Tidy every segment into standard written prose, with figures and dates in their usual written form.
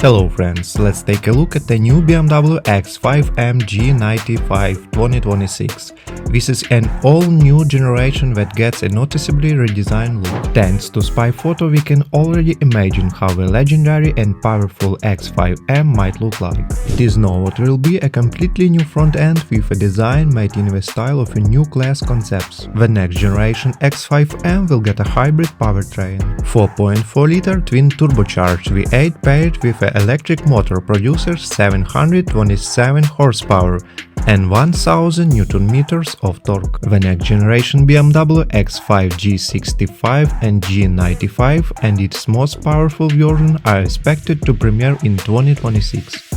Hello friends, let's take a look at the new BMW X5 M G95 2026. This is an all-new generation that gets a noticeably redesigned look. Thanks to spy photo, we can already imagine how the legendary and powerful X5M might look like. It is known it will be a completely new front end with a design made in the style of a new class concepts. The next generation X5M will get a hybrid powertrain. 4.4-liter twin turbocharged V8 paired with an electric motor produces 727 horsepower and 1000 Nm of torque. The next generation BMW X5 G65 and G95 and its most powerful version are expected to premiere in 2026.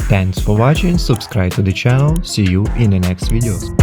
Thanks for watching, subscribe to the channel, see you in the next videos.